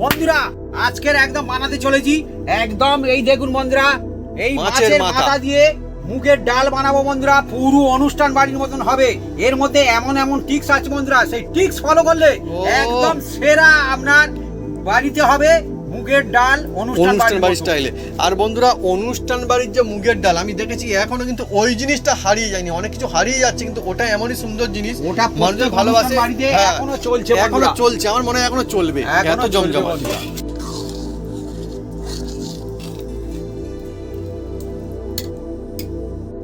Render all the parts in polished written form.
বন্ধুরা আজকের একদম বানাতে চলেছি একদম এই দেখুন বন্ধুরা এই মাছের মাথা দিয়ে মুগের ডাল বানাবো বন্ধুরা। পুরো অনুষ্ঠান বাড়ির মতন হবে। এর মধ্যে এমন এমন টিক্স আছে বন্ধুরা, সেই টিক্স ফলো করলে একদম সেরা আপনার বাড়িতে হবে মুগের ডাল অনুষ্ঠান বাড়ির স্টাইলে। আর বন্ধুরা অনুষ্ঠান বাড়ির যে মুগের ডাল আমি দেখেছি এখনো কিন্তু ওই জিনিসটা হারিয়ে যায়নি। অনেক কিছু হারিয়ে যাচ্ছে কিন্তু ওটা এমনই সুন্দর জিনিস, ওটা মানুষের ভালোবাসে, এখনো চলছে, এখনো চলছে, আমার মনে হয় এখনো চলবে, এত জমজমাট।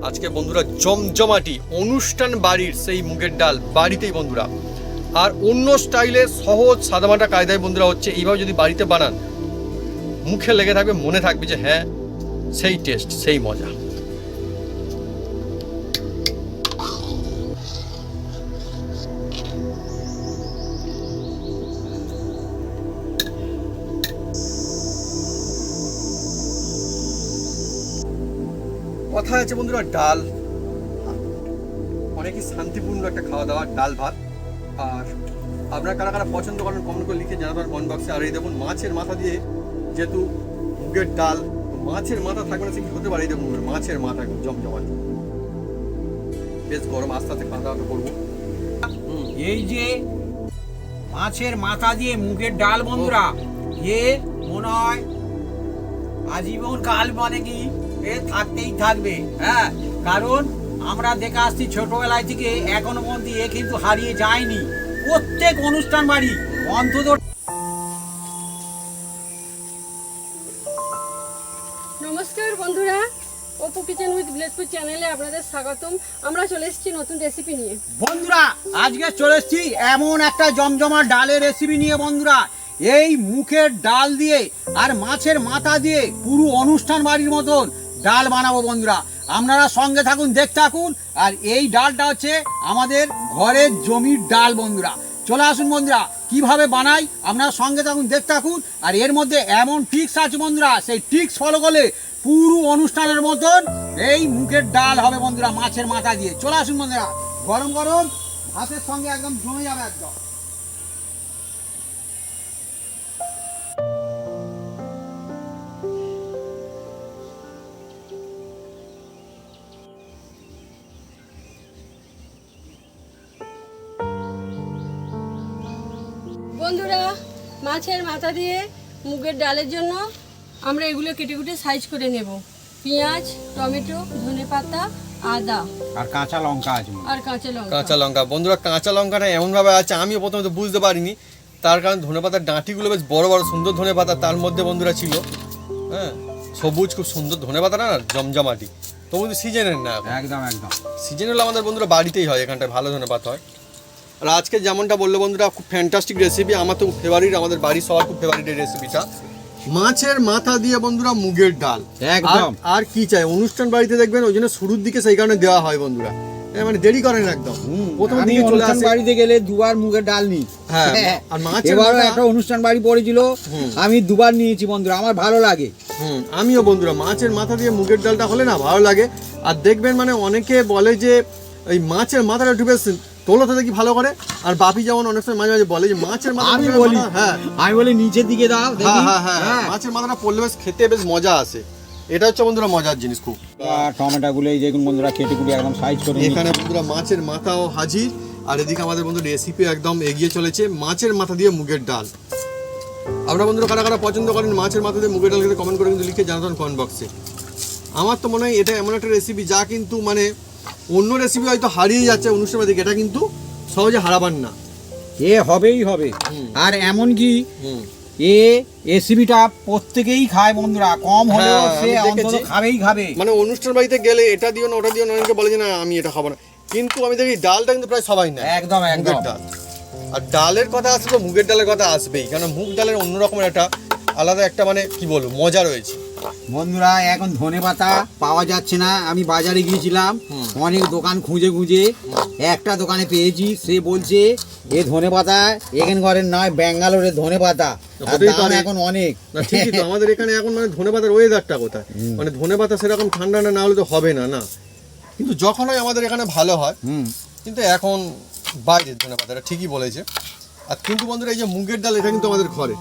আজকে বন্ধুরা জমজমাটি অনুষ্ঠান বাড়ির সেই মুগের ডাল বাড়িতেই বন্ধুরা। আর অন্য স্টাইলে সহজ সাদামাটা কায়দায় বন্ধুরা হচ্ছে এইভাবে যদি বাড়িতে বানান মুখে লেগে থাকবে, মনে থাকবে যে হ্যাঁ সেই টেস্ট, সেই মজা। কথা আছে বন্ধুরা, ডাল অনেকই শান্তিপূর্ণ একটা খাওয়া দাওয়া, ডাল ভাত। আর আপনারা কারা কারা পছন্দ করেন কমেন্ট করে লিখে জানাবেন কমেন্ট বক্সে। আর এই দেখুন মাছের মাথা দিয়ে যেহেতু মুগের ডাল, মাছের মাথা থাকবে না সে কি হতে পারে। এই দেখুন মাছের মাথা একদম জমজমাট, বেশ গরম, আস্তে আস্তে খাওয়া দাওয়া করবো। এই যে মাছের মাথা দিয়ে মুগের ডাল বন্ধুরা, এ মনে হয় আজীবন কাল মানে কি এ থাকতেই থাকবে। হ্যাঁ, কারণ আমরা দেখে আসছি ছোটবেলায় থেকে এখনো পর্যন্ত এ কিন্তু হারিয়ে যায়নি। প্রত্যেক অনুষ্ঠান বাড়ি অন্তত। নমস্কার বন্ধুরা, অপু কিচেন উইথ ভিলেজপুর চ্যানেলে আপনাদের স্বাগতম। আমরা চলে এসেছি নতুন রেসিপি নিয়ে। বন্ধুরা আজকে চলে এসেছি এমন একটা জমজমা ডালের রেসিপি নিয়ে বন্ধুরা। এই মুখের ডাল দিয়ে আর মাছের মাথা দিয়ে পুরো অনুষ্ঠান বাড়ির মতন ডাল বানাবো বন্ধুরা। আপনারা সঙ্গে থাকুন, দেখতে থাকুন। আর এই ডালটা হচ্ছে আমাদের ঘরের জমির ডাল বন্ধুরা। চলে আসুন বন্ধুরা, কিভাবে বানাই আপনারা সঙ্গে থাকুন, দেখতে থাকুন। আর এর মধ্যে এমন টিক্স আছে বন্ধুরা, সেই টিক্স ফলো করলে পুরো অনুষ্ঠানের মতন এই মুখের ডাল হবে বন্ধুরা মাছের মাথা দিয়ে। চলে আসুন বন্ধুরা, গরম গরম ভাতের সঙ্গে একদম জমে যাবে একদম। বন্ধুরা মাছের মাথা দিয়ে মুগের ডালের জন্য আমরা এগুলো কেটে কুটে সাইজ করে নেব। পেঁয়াজ, টমেটো, ধনেপাতা, আদা আর কাঁচা লঙ্কা আছে, আর কাঁচা লঙ্কা। কাঁচা লঙ্কা বন্ধুরা, কাঁচা লঙ্কাটা এমনভাবে আছে আমিও প্রথমে তো বুঝতে পারিনি। তার কারণ ধনেপাতার ডাঁটিগুলো বেশ বড় বড় সুন্দর ধনেপাতা তার মধ্যে বন্ধুরা ছিল। হ্যাঁ, সবুজ খুব সুন্দর ধনেপাতাটা না, জমজমাটি। তো বন্ধু সিজনের না, একদম একদম সিজন হলে আমাদের বন্ধুরা বাড়িতেই হয়, এখানটায় ভালো ধনেপাতা হয়। আর আজকে যেমনটা বললো বন্ধুরা, খুব ফ্যান্টাস্টিক রেসিপি, আমার তো ফেভারিট, আমাদের বাড়ির সবার খুব ফেভারিট এই রেসিপিটা। মাছের মাথা দিয়ে বন্ধুরা মুগের ডাল একদম। আর কি চাই, অনুষ্ঠান বাড়িতে দেখবেন ওই জন্য শুরুর দিকে সেই কারণে দেওয়া হয় বন্ধুরা, মানে দেরি করেন একদম। প্রথম দিকে চলে আসে বাড়িতে গেলে দুবার মুগের ডাল নিই। হ্যাঁ, আর মাছের এবারও একটা অনুষ্ঠান বাড়ি পড়েছিল, আমি দুবার নিয়েছি বন্ধুরা, আমার ভালো লাগে। আমিও বন্ধুরা মাছের মাথা দিয়ে মুগের ডালটা হলে না ভালো লাগে। আর দেখবেন মানে অনেকে বলে যে এই মাছের মাথাটা একটু বেশ তোলো তো দেখি ভালো করে। আর বাপি যেমন অনেক সময় মাঝে মাঝে বলে যে মাছের মাথা, আমি বলি হ্যাঁ আমি বলি নিচের দিকে দাও। হ্যাঁ, মাছের মাথাটা পড়লে বেশ খেতে বেশ মজা আসে। এটা হচ্ছে বন্ধুরা মজার জিনিস খুব। টমেটো গুলো এই দেখুন বন্ধুরা কেটে কুটে একদম সাইজ করে এখানে বন্ধুরা মাছের মাথাও হাজির। আর এদিকে আমাদের বন্ধু রেসিপি একদম এগিয়ে চলেছে, মাছের মাথা দিয়ে মুগের ডাল। আমরা বন্ধুরা কারা কারা পছন্দ করেন মাছের মাথা দিয়ে মুগের ডাল খেতে কমেন্ট করে কিন্তু লিখে জানাতেন কমেন্ট বক্সে। আমার তো মনে হয় এটা এমন একটা রেসিপি যা কিন্তু মানে অন্য রেসিপি হয়তো হারিয়ে যাচ্ছে অনুষ্ঠানের দিকে, এটা কিন্তু সহজে হারাবার না, এ হবেই হবে। আর এমন কি এ রেসিপিটা প্রত্যেকেই খায় বন্ধুরা, কম হলেও সে অন্তত খাবেই খাবে। মানে অনুষ্ঠান বাড়িতে গেলে এটা দিও না ওটা দিও না, অনেকে বলে যে না আমি এটা খাবো না, কিন্তু আমি দেখি ডালটা কিন্তু প্রায় সবাই নেয়। একদম একদম। ডাল আর ডালের কথা আসলে তো মুগের ডালের কথা আসবেই, কারণ মুগ ডালের অন্যরকমের একটা আলাদা একটা মানে কি বলবো মজা রয়েছে। বন্ধুরা এখন ধনেপাতা পাওয়া যাচ্ছে না, আমি বাজারে গিয়েছিলাম অনেক দোকান খুঁজে খুঁজে একটা দোকানে পেয়েছি, সে বলছে এ ধনেপাতা এখান ঘরের নয়, ব্যাঙ্গালোরের ধনেপাতা, দাম এখন অনেক। না ঠিকই তো, আমাদের এখানে এখন মানে ধনেপাতার ওয়েদারটা কোথায়, মানে ধনেপাতা সেরকম ঠান্ডা না হলে তো হবে না, না কিন্তু যখনই আমাদের এখানে ভালো হয়। কিন্তু এখন বাইরের ধনেপাতাটা ঠিকই বলেছে। আর কিন্তু বন্ধুরা এই যে মুগের ডাল এটা কিন্তু আমাদের ঘরে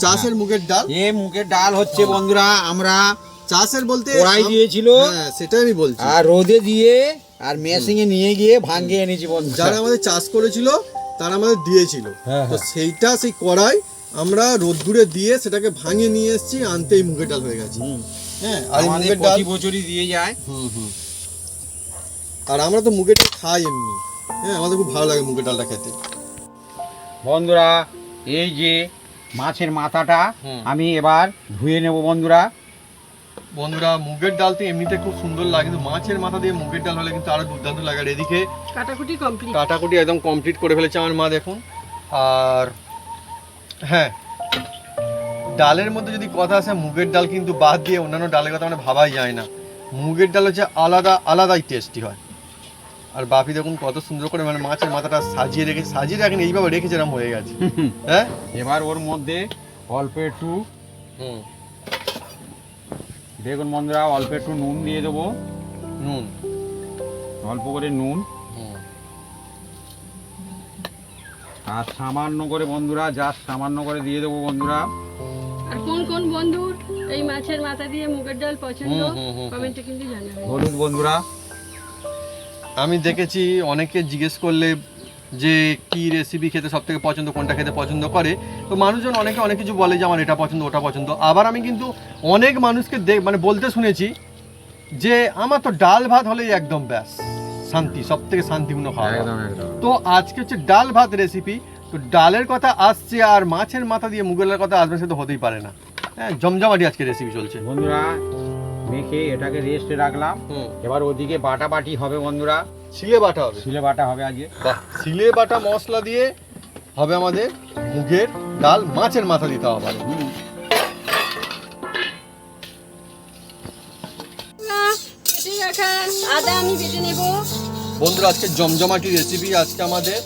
চাষের মুগের ডাল। এ মুগের ডাল হচ্ছে বন্ধুরা আমরা চাষের বলতে কড়াই দিয়েছিল, হ্যাঁ সেটাই আমি বলছি। আর রোদে দিয়ে আর মেশিং এ নিয়ে গিয়ে ভাঙিয়ে এনেছি বন্ধুরা। যারা আমাদের চাষ করেছিল তারা আমাদের দিয়েছিল, হ্যাঁ, তো হ্যাঁ। সেই কড়াই আমরা রোদ্দুরে দিয়ে সেটাকে ভাঙিয়ে নিয়ে এসেছি, আনতেই মুগের ডাল হয়ে গেছে। হ্যাঁ, আর এই আমাদের মুগের ডাল প্রতি বছরই দিয়ে যায়। আর আমরা তো মুগের ডাল খাই এমনি। হ্যাঁ, আমাদের খুব ভালো লাগে মুগের ডালটা খেতে। বন্ধুরা এই যে মাছের মাথাটা আমি এবার ধুয়ে নেব বন্ধুরা। বন্ধুরা মুগের ডাল তো এমনিতে খুব সুন্দর লাগে, কিন্তু মাছের মাথা দিয়ে মুগের ডাল হলে কিন্তু আরো দুর্দান্ত লাগে। আর এদিকে কাটাকুটি কমপ্লিট। কাটাকুটি একদম কমপ্লিট করে ফেলেছে আমার মা, দেখুন। আর হ্যাঁ, ডালের মধ্যে যদি কথা আসে, মুগের ডাল কিন্তু বাদ দিয়ে অন্যান্য ডালের কথা মানে ভাবাই যায় না। মুগের ডাল হচ্ছে আলাদাই টেস্টি হয়। আর বাপি দেখুন কত সুন্দর করে মানে মাছের মাথাটা সাজিয়ে রাখেন, এইভাবে রেখেছে, এরকম হয়ে গেছে। হ্যাঁ, এবার ওর মধ্যে অল্প একটু দেখুন বন্ধুরা, অল্প একটু নুন দিয়ে দেবো। নুন, অল্প করে নুন, আর সামান্য করে বন্ধুরা, জাস্ট সামান্য করে দিয়ে দেবো বন্ধুরা। আর কোন কোন বন্ধুর এই মাছের মাথা দিয়ে মুগের ডাল পছন্দ কমেন্টে কিন্তু জানাবেন। হলুদ বন্ধুরা, আমি দেখেছি অনেকে জিজ্ঞেস করলে যে কি রেসিপি খেতে সব থেকে পছন্দ, কোনটা খেতে পছন্দ করে, তো মানুষজন অনেকে অনেক কিছু বলে যে আমার এটা পছন্দ ওটা পছন্দ। আবার আমি কিন্তু অনেক মানুষকে মানে বলতে শুনেছি যে আমার তো ডাল ভাত হলেই একদম ব্যাস শান্তি, সব থেকে শান্তিপূর্ণ খাওয়া। তো আজকে হচ্ছে ডাল ভাত রেসিপি। তো ডালের কথা আসছে আর মাছের মাথা দিয়ে মুগের ডালের কথা আসবে, সে তো হতেই পারে না। হ্যাঁ, জমজমাটি আজকে রেসিপি চলছে বন্ধুরা। মেখে এটাকে রেস্টে রাখলাম। এবার ওদিকে বাটাবাটি হবে বন্ধুরা, শিলে বাটা হবে। শিলে বাটা হবে আজকে। বাহ, শিলে বাটা মশলা দিয়ে হবে আমাদের মুগের ডাল, মাছের মাথা দিতে হবে। কেটে রাখা আদা আমি বেটে নেব। বন্ধুরা আজকে জমজমাটি রেসিপি, আজকে আমাদের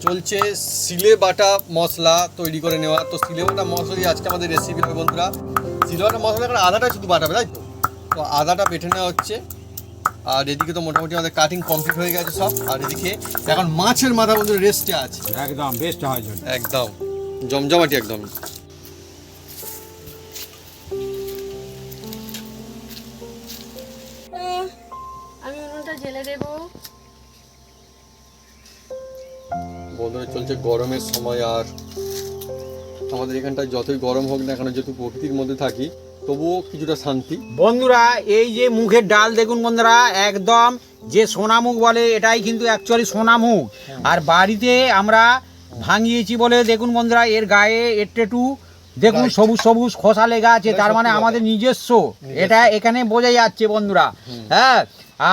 চলছে শিলে বাটা মশলা তৈরি করে নেওয়া। তো শিলে বাটা মশলা দিয়ে আজকে আমাদের রেসিপি হবে বন্ধুরা। শিলে বাটা মশলা এখন আদাটা শুধু বাটাবে, তাই তো? তো আদাটা বেটে নেওয়া হচ্ছে। আর এদিকে তো মোটামুটি আমাদের কাটিং কমপ্লিট হয়ে গেছে সব। আর এদিকে এখন মাছের মাথা বন্ধুরা রেস্টে আছে, একদম বেস্ট হয় জন্য, একদম জমজমাটি একদম। আমি উনুনটা জেলে দেব। বন্ধুরা চলছে গরমের সময়, আর আমাদের এখানটায় যতই গরম হোক না কেন, যেহেতু প্রকৃতির মধ্যে থাকি, তবুও কিছুটা শান্তি। বন্ধুরা এই যে মুগের ডাল দেখুন বন্ধুরা, একদম যে সোনামুগ বলে এটাই কিন্তু অ্যাকচুয়ালি সোনামুগ। আর বাড়িতে আমরা ভাঙিয়েছি বলে দেখুন বন্ধুরা, এর গায়ে একটু দেখুন সবুজ সবুজ খোসা লেগে আছে, তার মানে আমাদের নিজস্ব, এটা এখানে বোঝা যাচ্ছে বন্ধুরা। হ্যাঁ,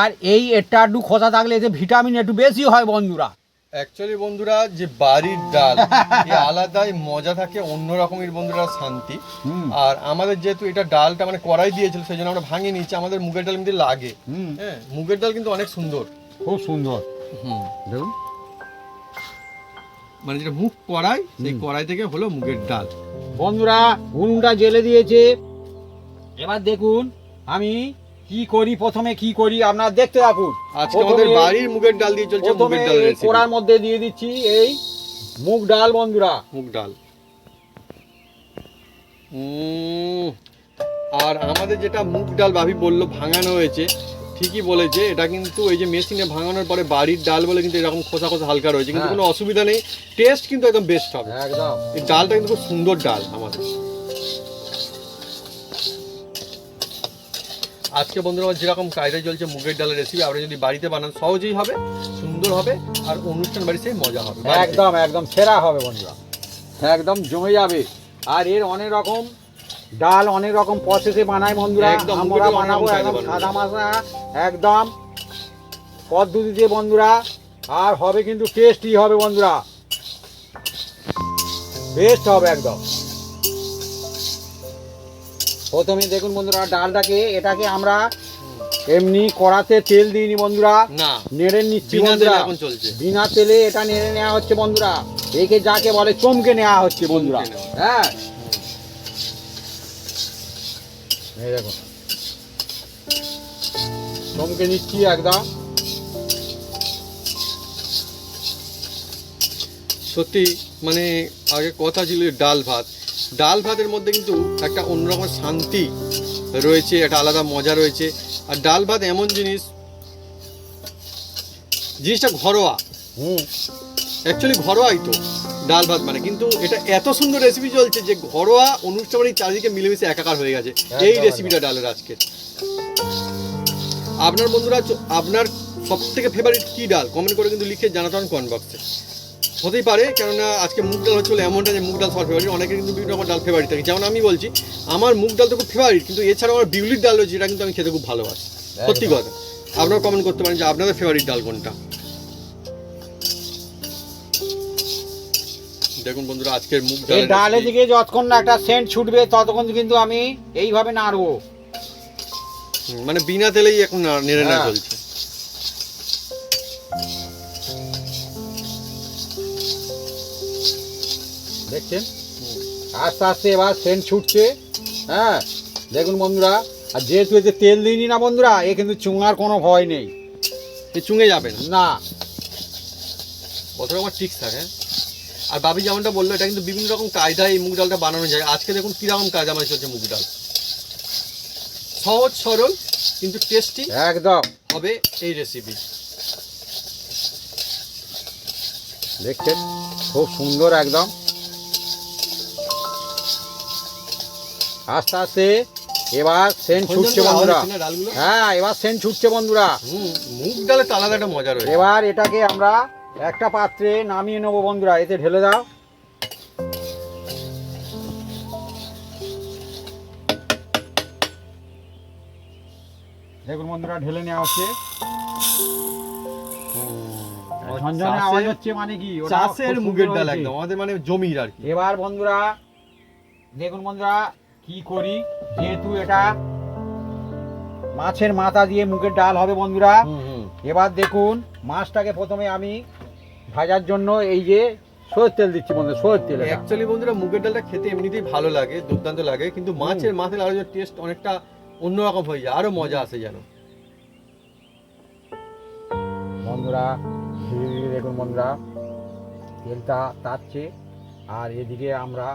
আর এই একটা একটু খোসা থাকলে এতে ভিটামিন একটু বেশি হয় বন্ধুরা। অ্যাকচুয়ালি বন্ধুরা যে বাড়ির ডাল এই আলাদাই মজা থাকে, অন্য রকমের বন্ধুরা শান্তি। আর আমাদের যেহেতু এটা ডালটা মানে কড়াই দিয়েছিল, সেই জন্য আমরা ভাঙিয়ে নিচ্ছি। আমাদের মুগের ডাল কিন্তু লাগে। হ্যাঁ, মুগের ডাল কিন্তু অনেক সুন্দর, খুব সুন্দর। দেখুন মানে যেটা মুগ কড়াই, সেই কড়াই থেকে হলো মুগের ডাল। বন্ধুরা উনুনটা জেলে দিয়েছে। এবার দেখুন আমি কি করি, প্রথমে কি করি আপনারা দেখতে থাকুন। আজকে আমাদের বাড়ির মুগের ডাল দিয়ে চলছে মুগের ডাল রেসিপি। কড়ার মধ্যে দিয়ে দিচ্ছি এই মুগ ডাল বন্ধুরা, মুগ ডাল। আর আমাদের যেটা মুগ ডাল ভাবি বললো ভাঙানো হয়েছে, ঠিকই বলেছে। এটা কিন্তু এই যে মেশিনে ভাঙানোর পরে বাড়ির ডাল বলে কিন্তু এরকম খোসা খোসা হালকা রয়েছে, কিন্তু কোনো অসুবিধা নেই, টেস্ট কিন্তু একদম বেস্ট হবে। একদম এই ডালটা কিন্তু খুব সুন্দর ডাল আমাদের। আজকে বন্ধুরা যেরকম কায়দায় চলছে মুগের ডালের রেসিপি, আপনারা যদি বাড়িতে বানান সহজেই হবে, সুন্দর হবে, আর অনুষ্ঠান বাড়িতে মজা হবে। একদম একদম সেরা হবে বন্ধুরা, একদম জমে যাবে। আর এর অনেক রকম ডাল অনেক রকম প্রসেসে বানায় বন্ধুরা, আমরা বানাবো একদম সাদা মাছা একদম পদ্ধতিতে বন্ধুরা, আর হবে কিন্তু টেস্টি হবে বন্ধুরা, বেস্ট হবে একদম। প্রথমে দেখুন বন্ধুরা ডালটাকে, এটাকে আমরা এমনি কড়াতে তেল দিইনি বন্ধুরা, না নেড়ে নিচ্ছি বিনা বন্ধুরা, তেলে এখন চলছে। বিনা তেলে এটা নেড়ে নেওয়া হচ্ছে বন্ধুরা, একে যাকে বলে চমকে নেওয়া হচ্ছে বন্ধুরা। হ্যাঁ এই দেখো চমকে নিচ্ছি একদম। সত্যি মানে আগে কথা ছিল ডাল ভাত, ডাল ভাতের মধ্যে কিন্তু একটা অন্যরকম শান্তি রয়েছে, একটা আলাদা মজা রয়েছে। আর ডাল ভাত এমন জিনিসটা ঘরোয়া, অ্যাকচুয়ালি ঘরোয়াই তো ডাল ভাত মানে, কিন্তু এটা এত সুন্দর রেসিপি চলছে যে ঘরোয়া অনুষ্ঠান বাড়ির চারিদিকে মিলেমিশে একাকার হয়ে গেছে এই রেসিপিটা ডালের আজকে। আপনার বন্ধুরা আপনার সব থেকে ফেভারিট কী ডাল কমেন্ট করে কিন্তু লিখে জানাতে হন কমেন্ট বক্সে। হতেই পারে, কেননা আজকে মুগ ডাল হচ্ছিল এমনটা যে মুগ ডাল সবার ফেভারিট, অনেকের কিন্তু বিভিন্ন রকম ডাল ফেভারিট থাকে। যেমন আমি বলছি আমার মুগ ডাল তো খুব ফেভারিট, কিন্তু এছাড়াও আমার বিউলির ডাল রয়েছে যেটা কিন্তু আমি খেতে খুব ভালোবাসি। সত্যি কথা, আপনারা কমেন্ট করতে পারেন যে আপনাদের ফেভারিট ডাল কোনটা। দেখুন বন্ধুরা আজকের মুগ এই ডালে দিকে যতক্ষণ না একটা সেন্ট ছুটবে ততক্ষণ কিন্তু আমি এইভাবে নাড়বো, মানে বিনা তেলেই এখন নেড়ে নেড়ে চলছে। দেখছেন আস্তে আস্তে এবার সেন্ট ছুটছে। হ্যাঁ দেখুন বন্ধুরা, আর যেহেতু এতে তেল দিইনি না বন্ধুরা, এ কিন্তু চুঙার কোনো ভয় নেই, চুঙে যাবে না। কত রকম টিক্স থাকে। আর বাবি যেমনটা বললো এটা কিন্তু বিভিন্ন রকম কায়দায় এই মুগ ডালটা বানানো যায়। আজকে দেখুন কীরকম কায়দা মানে চলছে মুগ ডাল, সহজ সরল কিন্তু টেস্টি একদম হবে এই রেসিপি। দেখছেন খুব সুন্দর একদম। আস্তে আস্তে এবার সেন্ট ছুটছে বন্ধুরা। হ্যাঁ এবার সেন্ট ছুটছে বন্ধুরা। মুগ ডালে তো আলাদা একটা মজা রয়েছে। এবার এটাকে আমরা একটা পাত্রে নামিয়ে নেবো বন্ধুরা, এতে ঢেলে দাও। দেখুন বন্ধুরা ঢেলে নেওয়া হচ্ছে, ঝনঝনে আওয়াজ হচ্ছে, মানে কি চাষের মুগের ডাল একদম আমাদের মানে জমির আর কি। এবার বন্ধুরা দেখুন বন্ধুরা কি করি, যেহেতু এটা মাছের মাথা দিয়ে মুগের ডাল হবে বন্ধুরা। এবার দেখুন মাছটাকে প্রথমে আমি ভাজার জন্য এই যে সরষের তেল দিচ্ছি বন্ধুরা, সরষের তেল। অ্যাকচুয়ালি বন্ধুরা মুগের ডালটা খেতে এমনিতেই ভালো লাগে, দুর্দান্ত লাগে, কিন্তু মাছের মাথায় আরো টেস্ট অনেকটা অন্যরকম হয়ে যায়, আরো মজা আসে যেন। বন্ধুরা ধীরে ধীরে দেখুন বন্ধুরা তেলটা তাপছে, আর এদিকে আমরা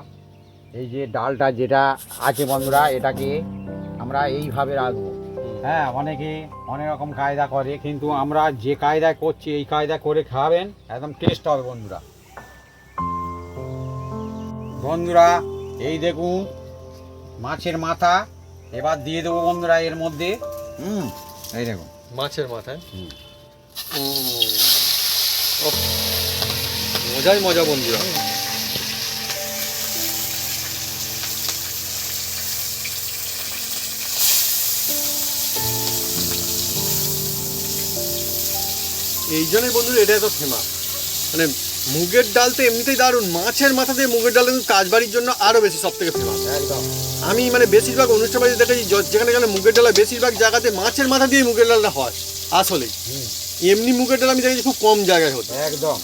এই যে ডালটা যেটা আছে বন্ধুরা এটাকে আমরা এইভাবে রাখবো। হ্যাঁ অনেকে অনেক রকম কায়দা করে, কিন্তু আমরা যে কায়দায় করছি এই কায়দা করে খাবেন একদম টেস্ট হবে বন্ধুরা। বন্ধুরা এই দেখুন মাছের মাথা এবার দিয়ে দেবো বন্ধুরা এর মধ্যে। এই দেখুন মাছের মাথায় মজাই মজা বন্ধুরা। এই জন্যই বন্ধুরা এটা এত ফেমাস, মানে মুগের ডাল তো এমনিতেই দারুণ, মাছের মাথা দিয়ে মুগের ডাল কিন্তু কাজবাড়ির জন্য আরো বেশি সব থেকে ফেমাস। একদম আমি মানে বেশিরভাগ অনুষ্ঠান বাড়ি দেখেছি যেখানে যেখানে মুগের ডাল বেশিরভাগ জায়গাতে মাছের মাথা দিয়ে মুগের ডালটা হয়। আসলেই এমনি মুগের ডাল আমি দেখেছি খুব কম জায়গায় হতো। একদম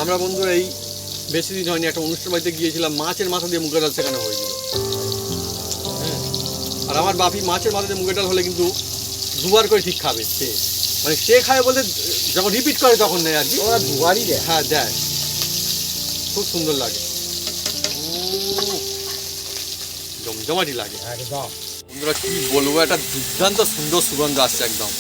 আমরা বন্ধুরা এই বেশি দিন হয়নি একটা অনুষ্ঠান বাড়িতে গিয়েছিলাম, মাছের মাথা দিয়ে মুগের ডাল সেখানে হয়েছিল। হ্যাঁ, আর আমার বাপি মাছের মাথা দিয়ে মুগের ডাল হলে কিন্তু দুবার করে ঠিক খাবে সে, মানে সে খায় বলতে যখন রিপিট করে তখন নেয় আর কি, ওরা দুবারই দেয়। হ্যাঁ দেয়, খুব সুন্দর লাগে, জমজমাটি লাগে একদম। বন্ধুরা কি বলবো, একটা দুর্দান্ত সুন্দর সুগন্ধ আসছে একদম।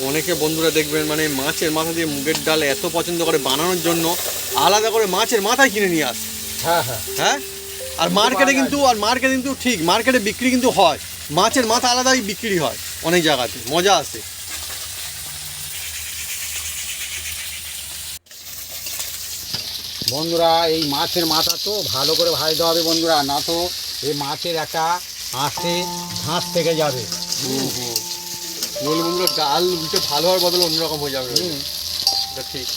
অনেকে বন্ধুরা দেখবেন মানে মাছের মাথা দিয়ে মুগের ডাল এত পছন্দ করে বানানোর জন্য আলাদা করে মাছের মাথায় কিনে নিয়ে আসে। হ্যাঁ হ্যাঁ হ্যাঁ, আর মার্কেটে কিন্তু ঠিক মার্কেটে বিক্রি কিন্তু হয়, মাছের মাথা আলাদাই বিক্রি হয় অনেক জায়গাতে, মজা আসে। বন্ধুরা এই মাছের মাথা তো ভালো করে ভাজতে হবে বন্ধুরা, না তো এই মাছের একটা আঁশে ঘাস থেকে যাবে। নইলে বন্ধুরা ডাল উল্টে ভালো হওয়ার বদলে অন্যরকম হয়ে যাবে। এটা ঠিক।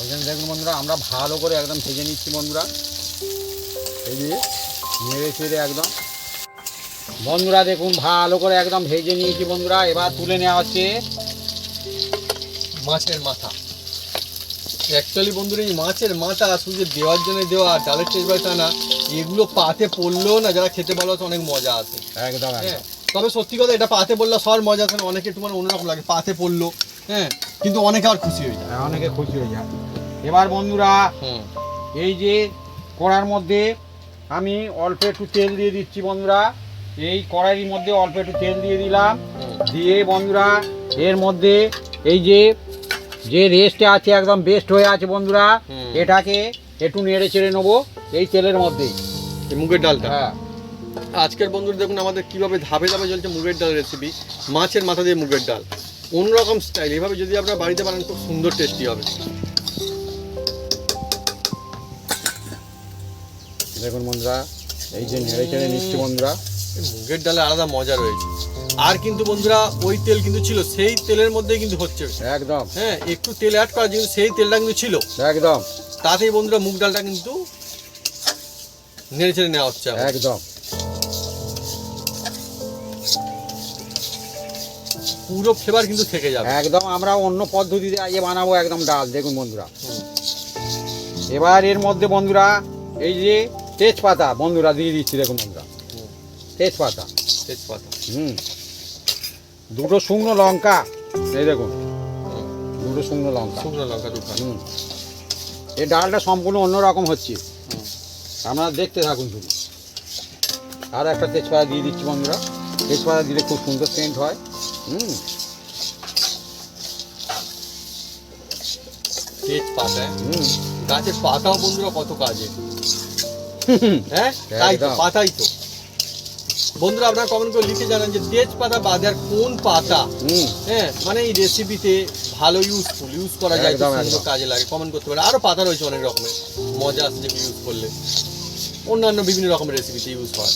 ওই জন্য দেখুন বন্ধুরা আমরা ভালো করে একদম ভেজে নিচ্ছি বন্ধুরা, এই যে নেড়ে চেড়ে একদম। বন্ধুরা দেখুন ভালো করে একদম ভেজে নিয়েছি বন্ধুরা, এবার তুলে নেওয়া হচ্ছে। মাছের মাথা। অ্যাকচুয়ালি বন্ধুরা এই মাছের মাথা শুধু যে দেওয়ার জন্য দেওয়া, ডালের টেস্ট বাড়ে তা না, এগুলো পাতে পড়লেও না যারা খেতে ভালো আছে অনেক মজা আছে। একদম হ্যাঁ, তবে সত্যি কথা এটা পাতে পড়লে সবার মজা আছে না, অনেকে একটু মানে অন্যরকম লাগে পাতে পড়লো, হ্যাঁ, কিন্তু অনেকে আর খুশি হয়ে যায়। অনেকে খুশি হয়ে যায়। এবার বন্ধুরা এই যে কড়ার মধ্যে আমি অল্প একটু তেল দিয়ে দিচ্ছি বন্ধুরা। এই কড়াইয়ের মধ্যে অল্প একটু তেল দিয়ে দিলাম, দিয়ে বন্ধুরা এর মধ্যে এই যে রেস্টে আছে একদম বেস্ট হয়ে আছে বন্ধুরা, এটাকে একটু নেড়ে চেড়ে নেবো এই তেলের মধ্যেই, এই মুগের ডালটা। হ্যাঁ, আজকের বন্ধুরা দেখুন আমাদের কিভাবে ধাপে ধাপে চলছে মুগের ডাল রেসিপি, মাছের মাথা দিয়ে মুগের ডাল, অন্যরকম স্টাইল। এভাবে যদি আপনারা বাড়িতে বানান খুব সুন্দর টেস্টি হবে। দেখুন বন্ধুরা এই যে নেড়ে চেড়ে নিচ্ছি বন্ধুরা। এই মুগের ডালে আলাদা মজা রয়েছে। আর কিন্তু বন্ধুরা ওই তেল কিন্তু ছিল, সেই তেলের মধ্যেই কিন্তু হচ্ছে একদম, হ্যাঁ, একটু তেল অ্যাড করা কিন্তু সেই তেলটা কিন্তু ছিল একদম, তাতেই বন্ধুরা মুগ ডালটা কিন্তু নেড়ে চেড়ে নেওয়া হচ্ছে এখন। একদম। পুরো ফ্লেভার কিন্তু থেকে যাবে একদম আমরা অন্য পদ্ধতিতে আজকে বানাবো একদম ডাল। দেখুন বন্ধুরা এবার এর মধ্যে বন্ধুরা এই যে তেজপাতা বন্ধুরা দিয়ে দিচ্ছি। দেখুন বন্ধুরা তেজপাতা, তেজপাতা, দুটো শুকনো লঙ্কা, এই দেখুন দুটো শুকনো লঙ্কা, শুকনো লঙ্কা দুটো। এই ডালটা সম্পূর্ণ অন্যরকম হচ্ছে, আপনারা দেখতে থাকুন শুধু। আর একটা তেজপাতা দিয়ে দিচ্ছি বন্ধুরা। তেজপাতা দিলে খুব সুন্দর সেন্ট হয়। তেজপাতা, গাছের পাতাও বন্ধুরা কত কাজে, হ্যাঁ তাই তো, একদম। পাতাই তো। বন্ধুরা আপনারা কমেন্ট করে লিখে জানান যে তেজপাতা বাদে আর কোন পাতা হ্যাঁ মানে এই রেসিপিতে ভালো ইউজ করা যায়, একদম, সুন্দর একদম। কাজে লাগে। কমেন্ট করতে পারে। আরো পাতা রয়েছে অনেক রকমের, মজা আছে যেগুলো ইউজ করলে, অন্যান্য বিভিন্ন রকমের রেসিপিতে ইউজ হয়।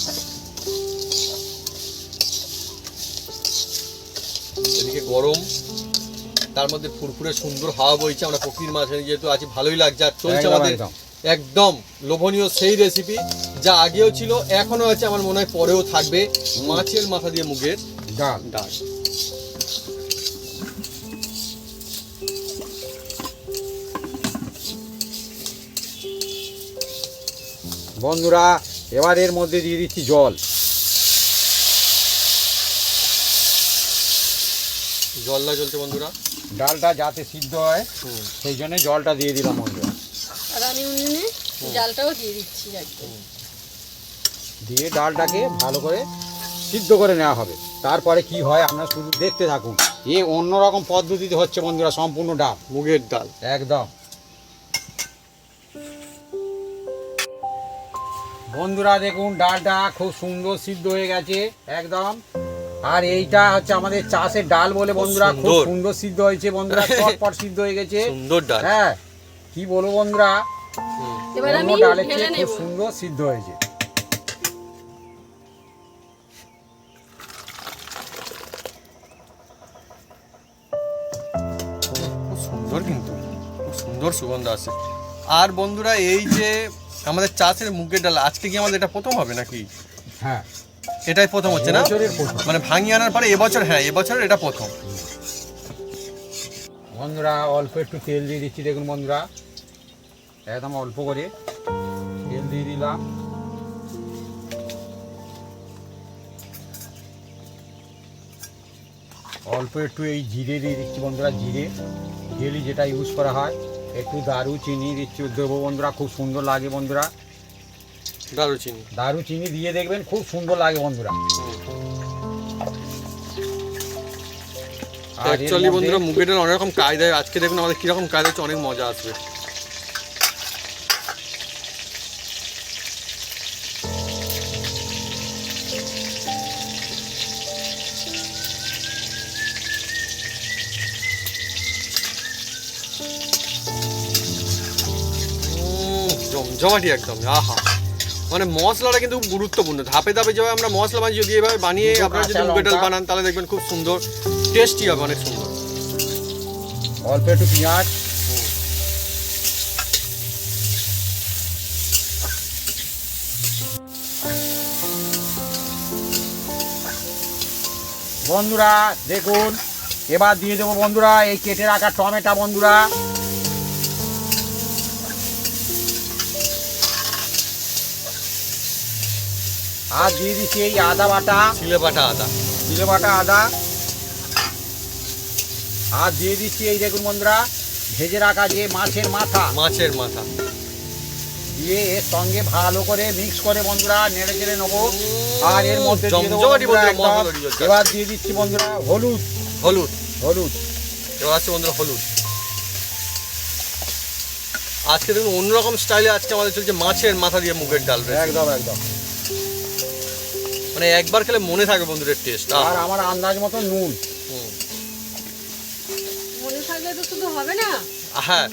এদিকে গরম, তার মধ্যে ফুরফুরে সুন্দর হাওয়া বইছে, আমরা প্রকৃতির মাঝখানে যেহেতু আছি ভালোই লাগছে। আর চলছে একদম, আমাদের একদম। একদম লোভনীয় সেই রেসিপি, যা আগেও ছিল এখনো আছে, আমার মনে হয় পরেও থাকবে, মাছের মাথা দিয়ে মুগের ডাল। ডাল। বন্ধুরা এবার এর মধ্যে দিয়ে দিচ্ছি জল। জলটা চলছে বন্ধুরা, ডালটা যাতে সিদ্ধ হয় সেই জন্য জলটা দিয়ে দিলাম বন্ধুরা। আর আমি উনুনে জালটাও দিয়ে দিচ্ছি একদম। দিয়ে ডালটাকে ভালো করে সিদ্ধ করে নেওয়া হবে। তারপরে কি হয় আপনারা শুধু দেখতে থাকুন। এ অন্যরকম পদ্ধতিতে হচ্ছে বন্ধুরা সম্পূর্ণ ডাল, মুগের ডাল। একদম। বন্ধুরা দেখুন ডালটা খুব সুন্দর সিদ্ধ হয়ে গেছে একদম। আর এইটা হচ্ছে আমাদের চাষের ডাল বলে বন্ধুরা, খুব সুন্দর। সুন্দর সিদ্ধ হয়েছে বন্ধুরা, চটপট সিদ্ধ হয়ে গেছে। সুন্দর ডাল, হ্যাঁ কি বলবো বন্ধুরা, এবার অন্য আমি ডালের ঢেলে চেয়ে নেব। খুব সুন্দর সিদ্ধ হয়েছে। খুব সুন্দর, কিন্তু খুব সুন্দর সুগন্ধ আছে। আর বন্ধুরা এই যে আমাদের চাষের মুগের ডাল, আজকে কি আমাদের এটা প্রথম হবে নাকি? হ্যাঁ এটাই প্রথম হচ্ছে না, এবছরের প্রথম। মানে ভাঙিয়ে আনার পরে এবছর, হ্যাঁ এবছর এটা প্রথম। বন্ধুরা অল্প একটু তেল দিয়ে দিচ্ছি। দেখুন বন্ধুরা একদম অল্প করে তেল দিয়ে দিলাম। অল্প একটু এই জিরে দিয়ে দিচ্ছি বন্ধুরা, জিরে ডেলি যেটা ইউজ করা হয়। একটু দারুচিনি দিচ্ছি, দেবো বন্ধুরা, খুব সুন্দর লাগে বন্ধুরা। দারুচিনি, দারুচিনি দিয়ে দেখবেন খুব সুন্দর লাগে বন্ধুরা। আর এর অ্যাকচুয়ালি মধ্যে- বন্ধুরা মুগের ডাল অনেক রকম কায়দায়, আজকে দেখুন আমাদের কিরকম কায়দা হচ্ছে, অনেক মজা আসবে। জমজমাটি একদম, আহা, মানে মশলাটা কিন্তু খুব গুরুত্বপূর্ণ। ধাপে ধাপে যেভাবে আমরা মশলা বানিয়ে যদি এভাবে বানিয়ে দুটো আপনারা যদি কাঁচা মুগের ডাল লঙ্কা। বানান তাহলে দেখবেন খুব সুন্দর টেস্টি হবে, অনেক সুন্দর। অল্প একটু পেঁয়াজ, বন্ধুরা দেখুন এবার দিয়ে দেবো বন্ধুরা এই কেটে রাখা টমেটো বন্ধুরা। আর দিয়ে দিচ্ছি এই আদা বাটা, চিলে বাটা আদা, জিরে বাটা আদা। আর দিয়ে দিচ্ছি এই দেখুন বন্ধুরা ভেজে রাখা যে মাছের মাথা, মাছের মাথা দিয়ে এর সঙ্গে ভালো করে মিক্স করে বন্ধুরা নেড়ে চেড়ে নেবো। আর এর মধ্যে দিয়ে দেবো জমজমাটি বন্ধুরা বন্ধুরা, একদম। মশলা তৈরি হচ্ছে। এবার দিয়ে দিচ্ছি বন্ধুরা হলুদ, হলুদ, হলুদ। এবার আছে বন্ধুরা হলুদ। আজকে দেখুন অন্যরকম স্টাইলে আজকে আমাদের চলছে মাছের মাথা দিয়ে মুগের ডাল recipe। একদম একদম। মানে একবার খেলে মনে থাকে বন্ধুদের টেস্ট। আর আমার আন্দাজ মতো নুন। মনে থাকলে তো শুধু হবে না, হ্যাঁ,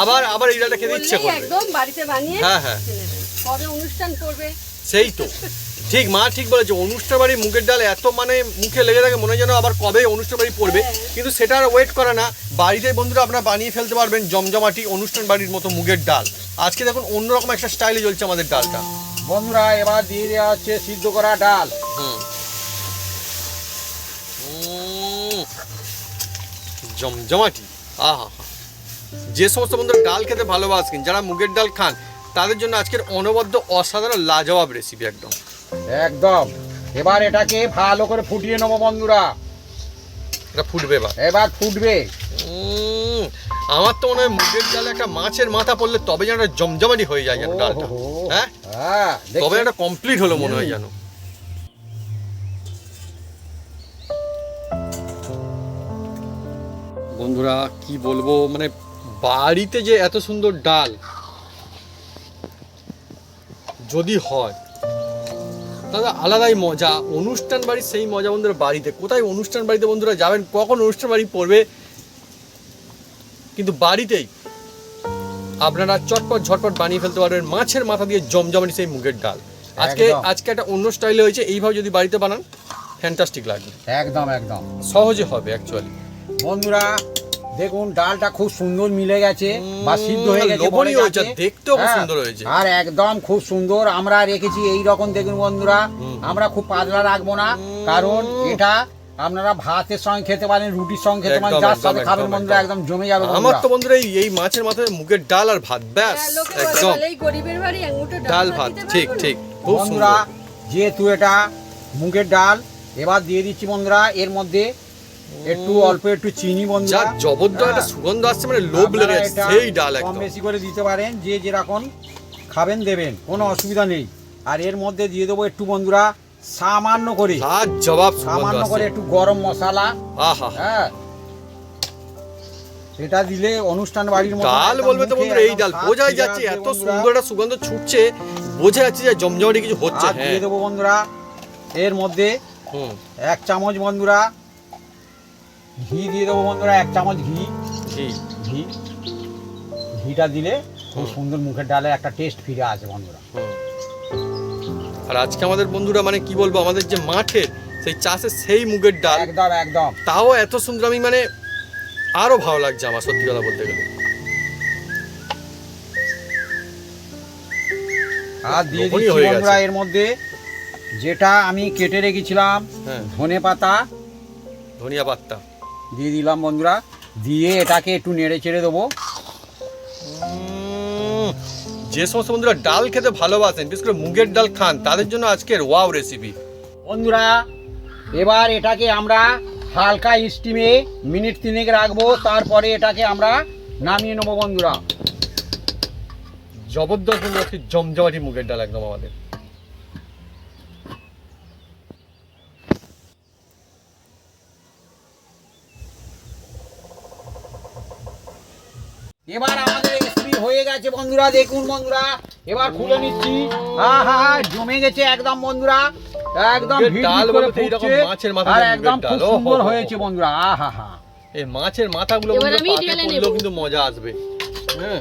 আবার এই ডালটা খেতে ইচ্ছে বললেই করবে। একদম বাড়িতে বানিয়ে হ্যাঁ, হ্যাঁ। খেয়ে নেবেন। কবে অনুষ্ঠান করবে? সেই তো ঠিক, মা ঠিক বলেছে। অনুষ্ঠান বাড়ি মুগের ডাল এত মানে মুখে লেগে থাকে, মনে হয় যেন আবার কবে অনুষ্ঠান বাড়ি পড়বে। কিন্তু সেটা আর ওয়েট করে না, বাড়িতে বন্ধুরা আপনারা বানিয়ে ফেলতে পারবেন জমজমাটি অনুষ্ঠান বাড়ির মতো মুগের ডাল। আজকে দেখুন অন্যরকম একটা স্টাইলে চলছে আমাদের ডালটা বন্ধুরা। এবার দিয়ে দেওয়া হচ্ছে সিদ্ধ করা ডাল। জমজমাটি। আহা, যে সমস্ত বন্ধুরা ডাল খেতে ভালোবাসেন, যারা মুগের ডাল খান, তাদের জন্য আজকের অনবদ্য অসাধারণ লাজবাব রেসিপি একদম একদম। এবার এটাকে ভালো করে ফুটিয়ে নেবো বন্ধুরা। এটা ফুটবে এবার ফুটবে। আমার তো মনে হয় মুগের ডালে একটা মাছের মাথা পড়লে তবে যেন একটা জমজমাটি হয়ে যায় যেন ডালটা। হ্যাঁ, হ্যাঁ, তবে একটা কমপ্লিট হলো মনে হয় যেন। বন্ধুরা কি বলবো, মানে বাড়িতে যে এত সুন্দর ডাল যদি হয় তাহলে আলাদাই মজা। অনুষ্ঠান বাড়ির সেই মজা বন্ধুরা বাড়িতে। কোথায় অনুষ্ঠান বাড়িতে বন্ধুরা যাবেন, কখন অনুষ্ঠান বাড়ি পড়বে, কিন্তু বাড়িতেই আপনারা চটপট ঝটপট বানিয়ে ফেলতে পারবেন মাছের মাথা দিয়ে জমজমাটি সেই মুগের ডাল। আজকে একটা অন্য স্টাইলে হয়েছে, এইভাবে যদি বাড়িতে বানান ফ্যান্টাস্টিক লাগবে। একদম একদম সহজে হবে অ্যাকচুয়ালি। বন্ধুরা দেখুন ডালটা খুব সুন্দর মিলে গেছে বা সিদ্ধ হয়ে গেছে, লবণীয় বলে হয়েছে, গেছে। দেখতেও খুব হ্যাঁ, সুন্দর হয়েছে। আর একদম খুব সুন্দর আমরা রেখেছি এই রকম। দেখুন বন্ধুরা আমরা খুব পাতলা রাখবো না, কারণ এটা আপনারা ভাতের সঙ্গে খেতে পারেন, রুটির সঙ্গে খেতে পারেন, একদম, যার সাথে একদম, খাবেন একদম, বন্ধুরা একদম। একদম জমে যাবে আমার বন্ধুরা। তো বন্ধুরা এই মাছের মাথায় মুগের ডাল আর ভাত, ব্যাস হ্যাঁ, লোকে বলে একদম বলে এই গরিবের বাড়ি এক মুঠো ডাল ভাত। দিতে ঠিক পারবো না। ঠিক, খুব বন্ধুরা সুন্দর। যেহেতু এটা মুগের ডাল, এবার দিয়ে দিচ্ছি বন্ধুরা এর মধ্যে একটু অল্প একটু চিনি যা বন্ধুরা। জবরদস্ত একটা সুগন্ধ আসছে, মানে লোভ লেগে আপনারা যাচ্ছে এটা সেই ডাল কম একদম। বেশি করে দিতে পারেন, যে যেরকম খাবেন দেবেন, কোনো অসুবিধা নেই। আর এর মধ্যে দিয়ে দেবো একটু বন্ধুরা সামান্য করে, জবাব সামান্য করে একটু গরম মশলা। আহা, হ্যাঁ, এটা দিলে অনুষ্ঠান বাড়ির মতো ডাল একদম বলবে তো মুখে বন্ধুরা এই একদম ডাল স্বাদ বোঝাই ফিরে যাচ্ছে, আসবে এত বন্ধুরা। সুন্দর একটা সুগন্ধ ছুটছে, বোঝা যাচ্ছে যে জমজমাটি কিছু হচ্ছে। আর হ্যাঁ, দিয়ে দেবো বন্ধুরা এর মধ্যে হুম, 1 চামচ বন্ধুরা ঘি দিয়ে দেবো বন্ধুরা, 1 চামচ ঘি। ঘিটা দিলে খুব সুন্দর মুখের ডালে একটা টেস্ট ফিরে আসে বন্ধুরা। আর আজকে আমাদের বন্ধুরা মানে কি বলবো, আমাদের যে মাঠের সেই চাষের সেই মুগের ডাল, একদম একদম। তাও এত সুন্দর, আমি মানে আরো ভালো লাগছে আমার, সত্যি কথা বলতে গেলে। আর দিয়ে লবণই দিচ্ছি হয়ে গেছে। বন্ধুরা এর মধ্যে যেটা আমি কেটে রেখেছিলাম হ্যাঁ, ধনে পাতা ধনিয়া পাতা দিয়ে দিলাম বন্ধুরা। দিয়ে এটাকে একটু নেড়ে চেড়ে দেবো। যে সমস্ত বন্ধুরা ডাল খেতে ভালোবাসেন, বিশেষ করে মুগের ডাল খান, তাদের জন্য আজকের ওয়াও রেসিপি। বন্ধুরা এবার এটাকে আমরা হালকা স্টিমে মিনিট 3 রাখবো, তারপরে এটাকে আমরা নামিয়ে নেবো বন্ধুরা। জবরদস্ত বন্ধুরা, একটি জমজমাটি মুগের ডাল একদম আমাদের। এবার আমাদের রেসিপি হয়ে গেছে বন্ধুরা, দেখুন বন্ধুরা এবার খুলে নিচ্ছি। আহা, জমে গেছে একদম বন্ধুরা, একদম মুগের ভিড় ডাল ভিড় করে বলতে এইরকম ফুটছে। মাছের মাথা আর দিয়ে একদম মুগের খুব ডাল। সুন্দর ওহো, হয়েছে বন্ধুরা। আহা হা, এই মাছের মাথাগুলো এবার বন্ধুরা আমি পাতে ঢেলে পড়লেও নেব। কিন্তু মজা আসবে। হ্যাঁ,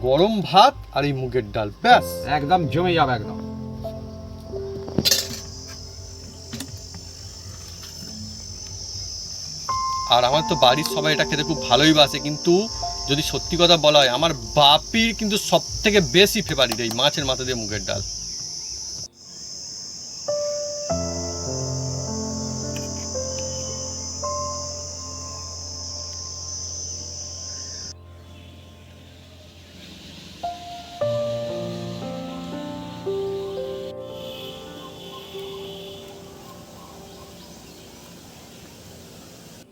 গরম ভাত আর এই মুগের ডাল, ব্যাস একদম জমে যাবে একদম। আর আমার তো বাড়ির সবাই এটা খেতে খুব ভালোই বাসে, কিন্তু যদি সত্যি কথা বলা হয়, আমার বাপির কিন্তু সব থেকে বেশি ফেভারিট এই মাছের মাথা দিয়ে মুগের ডাল।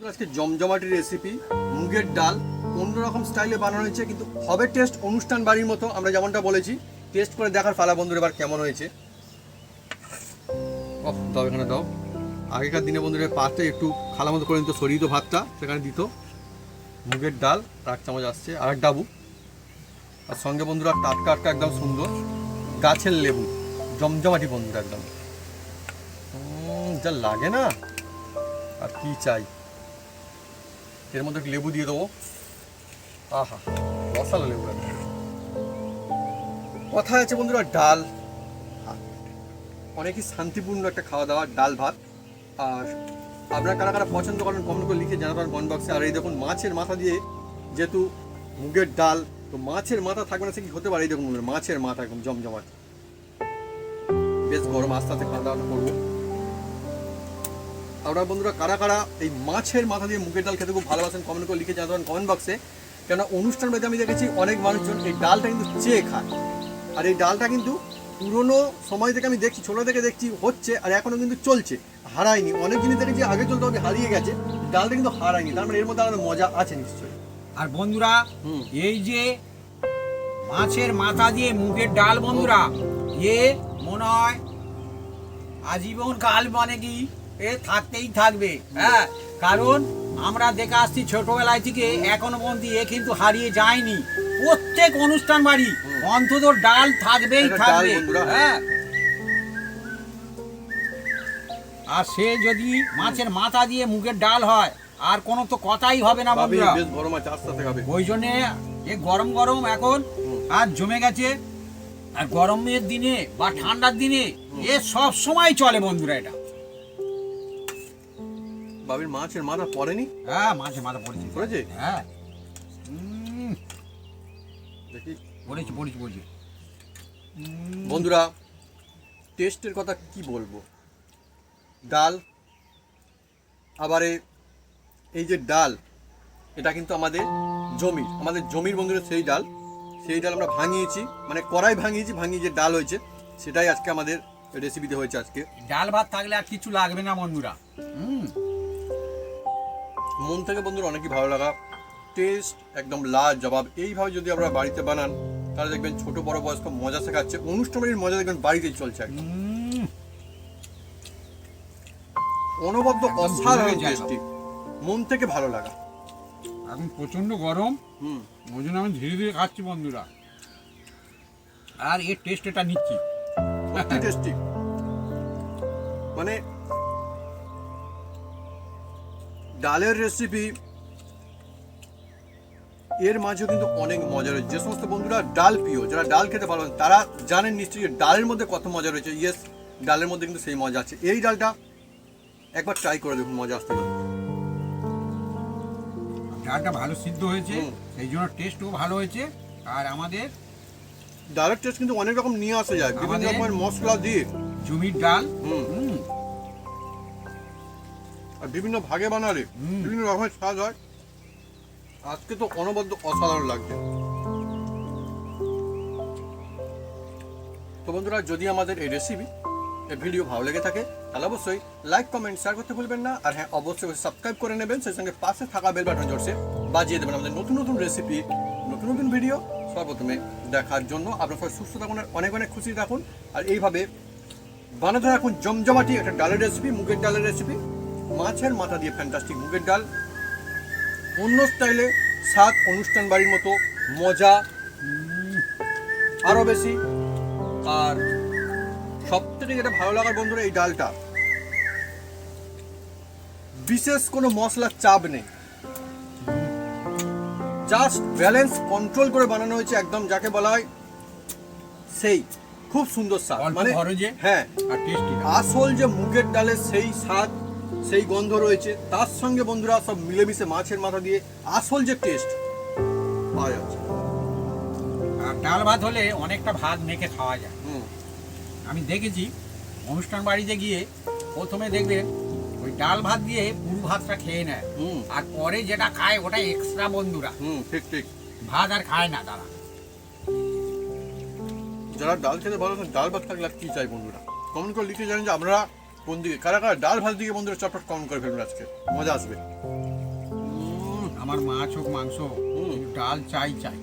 আজকে জমজমাটি রেসিপি মুগের ডাল অন্যরকম স্টাইলে বানানো হয়েছে, কিন্তু হবে টেস্ট অনুষ্ঠান বাড়ির মতো। আমরা যেমনটা বলেছি টেস্ট করে দেখার পালা বন্ধুরা এবার কেমন হয়েছে। দাও এখানে দাও। আগেকার দিনে বন্ধুরা পাতে একটু খালা মতো করে নিত, সরিয়ে তো ভাতটা সেখানে দিত। মুগের ডাল এক চামচ আসছে, আর এক ডাবু, আর সঙ্গে বন্ধুরা টাটকা টাটকা একদম সুন্দর গাছের লেবু, জমজমাটি বন্ধুরা একদম যা লাগে না, আর কি চাই। এর মধ্যে একটু লেবু দিয়ে দেবো, আহা রসালো লেবু। কথা আছে বন্ধুরা ডাল অনেকই শান্তিপূর্ণ একটা খাওয়া দাওয়া, ডাল ভাত। আর আপনারা কারা কারা পছন্দ করেন কমেন্ট করে লিখে জানাবেন কমেন্ট বক্সে। আর এই দেখুন মাছের মাথা দিয়ে যেহেতু মুগের ডাল, তো মাছের মাথা থাকবে না সে কি হতে পারে। এই দেখুন মাছের মাথা একদম জমজমাট, বেশ গরম, আস্তে আস্তে খাওয়া দাওয়া করবো। আপনারা বন্ধুরা কারা কারা এই মাছের মাথা দিয়ে মুগের ডাল খেতে খুব ভালোবাসেন কমেন্ট করে লিখে জানাবেন কমেন্ট বক্সে। কেননা অনুষ্ঠান বাড়িতে আমি দেখেছি অনেক মানুষজন এই ডালটা কিন্তু চেয়ে খায়, আর এই ডালটা কিন্তু পুরোনো সময় থেকে আমি দেখছি, ছোটো থেকে দেখছি হচ্ছে, আর এখনও কিন্তু চলছে, হারায়নি। অনেক জিনিস দেখেছি আগে চলতে হবে হারিয়ে গেছে, ডালটা কিন্তু হারায়নি। তার মানে এর মধ্যে আলাদা মজা আছে নিশ্চয়ই। আর বন্ধুরা এই যে মাছের মাথা দিয়ে মুগের ডাল বন্ধুরা, এ মনে হয় আজীবন কাল মানে কি এ থাকতেই থাকবে। হ্যাঁ, কারণ আমরা দেখে আসছি ছোটবেলায় থেকে এখনো পর্যন্ত এ কিন্তু হারিয়ে যায়নি। প্রত্যেক অনুষ্ঠান বাড়ি অন্তত ডাল থাকবেই থাকবে। হ্যাঁ, আর সে যদি মাছের মাথা দিয়ে মুগের ডাল হয় আর কোনো তো কথাই হবে না বন্ধুরা। বেশ গরম আছে, আস্তে আস্তে খাবে। ওই জন্যে এ গরম গরম এখন আর জমে গেছে। আর গরমের দিনে বা ঠান্ডার দিনে এ সব সময় চলে বন্ধুরা। এটা বাবির মাছের মাথা পড়েনি? হ্যাঁ, মাছের মাথা পড়েছে। পড়েছে? হ্যাঁ, দেখি পড়েছে পড়েছে পড়েছে। বন্ধুরা টেস্টের কথা কি বলবো, ডাল আবার এই যে ডাল, এটা কিন্তু আমাদের জমির বন্ধুরা সেই ডাল আমরা ভাঙিয়েছি, মানে কড়াই ভাঙিয়ে যে ডাল হয়েছে সেটাই আজকে আমাদের রেসিপিতে হয়েছে। আজকে ডাল ভাত থাকলে আর কিছু লাগবে না বন্ধুরা। মন থেকে বন্ধুরা অনেকই ভালো লাগা, টেস্ট একদম লাজবাব। এইভাবে যদি আপনারা বাড়িতে বানান তাহলে দেখবেন ছোট বড় বয়স্ক মজা শেখাচ্ছে, অনুষ্ঠান বাড়ির মজা দেখবেন বাড়িতেই চলছে। অনবদ্য অসাধারণ টেস্টি, মন থেকে ভালো লাগা। এখন প্রচন্ড গরম, ওই জন্য আমি ধীরে ধীরে খাচ্ছি বন্ধুরা, আর এর টেস্ট এটা নিচ্ছি টেস্টি। মানে ডালের রেসিপি এর মাঝেও কিন্তু অনেক মজা রয়েছে। যে সমস্ত বন্ধুরা ডাল প্রিয়, যারা ডাল খেতে ভালোবাসেন তারা জানেন নিশ্চয়ই ডালের মধ্যে কত মজা রয়েছে। ইয়েস, ডালের মধ্যে কিন্তু সেই মজা আছে। এই ডালটা একবার ট্রাই করে দেখুন, মজা আসতে পারে। ডালটা ভালো সিদ্ধ হয়েছে, সেই জন্য টেস্টও ভালো হয়েছে। আর আমাদের ডালের টেস্ট কিন্তু অনেক রকম নিয়ে আসা যায় বিভিন্ন রকমের মশলা দিয়ে। জমির ডাল আর বিভিন্ন ভাগে বানালে বিভিন্ন রকমের স্বাদ হয়। আজকে তো অনবদ্য অসাধারণ লাগছে। তো বন্ধুরা যদি আমাদের এই রেসিপি এই ভিডিও ভালো লেগে থাকে তাহলে অবশ্যই লাইক কমেন্ট শেয়ার করতে ভুলবেন না। আর হ্যাঁ, অবশ্যই সাবস্ক্রাইব করে নেবেন, সেই সঙ্গে পাশে থাকা বেল বাটন জোরসে বাজিয়ে দেবেন আমাদের নতুন নতুন রেসিপি, নতুন নতুন ভিডিও সর্বপ্রথমে দেখার জন্য। আপনার সবাই সুস্থ থাকুন, অনেক অনেক খুশি থাকুন, আর এইভাবে বানাতে থাকুন জমজমাটি একটা ডালের রেসিপি, মুগের ডালের রেসিপি। মাছের মাথা দিয়ে ফ্যান্টাস্টিক মুগের ডাল, অন্য স্টাইলে স্বাদ, অনুষ্ঠান বাড়ির মতো মজা আরো বেশি। আর সবথেকে যেটা ভালো লাগার বন্ধুরা, এই ডালটা বিশেষ কোনো মশলার চাপ নেই, জাস্ট ব্যালেন্স কন্ট্রোল করে বানানো হয়েছে একদম, যাকে বলা হয় সেই খুব সুন্দর স্বাদ। মানে হ্যাঁ, আর টেস্টি আসল যে মুগের ডালের সেই স্বাদ, সেই গন্ধ রয়েছে, তার সঙ্গে বন্ধুরা সব মিলেমিশে মাছের মাথা দিয়ে আসল যে টেস্ট পাওয়া যাচ্ছে। আর ডাল ভাত হলে অনেকটা ভাত মেখে খাওয়া যায়। আমি দেখেছি অনুষ্ঠান বাড়িতে গিয়ে প্রথমে দেখবেন ওই ডাল ভাত দিয়ে পুরো ভাতটা খেয়ে নেয়, আর পরে যেটা খায় ওটা এক্সট্রা বন্ধুরা। ঠিক ঠিক, ভাত আর খায় না তারা। যারা ডাল খেতে ভালো ডাল ভাত থাকলে আর কি চাই বন্ধুরা, কমেন্ট করে লিখে জানেন যে আপনারা কোন দিকে, কারা কারা ডাল ভাত দিকে বন্ধুরা চটপট কমেন্ট করে ফেলবেন, আজকে মজা আসবে। আমার মাছ হোক মাংস কিন্তু ডাল চাই চাই।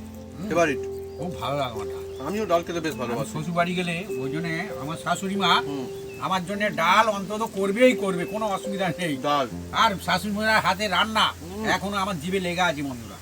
ফেভারিট। খুব ভালো লাগে আমার ডাল। আমিও ডাল খেতে বেশ ভালোবাসি। শ্বশুর বাড়ি গেলে ওই জন্য আমার শাশুড়ি মা আমার জন্য ডাল অন্তত করবেই করবে, কোনো অসুবিধা নেই। ডাল আর শাশুড়ি মায়ের হাতে রান্না এখনো আমার জিভে লেগে আছে বন্ধুরা।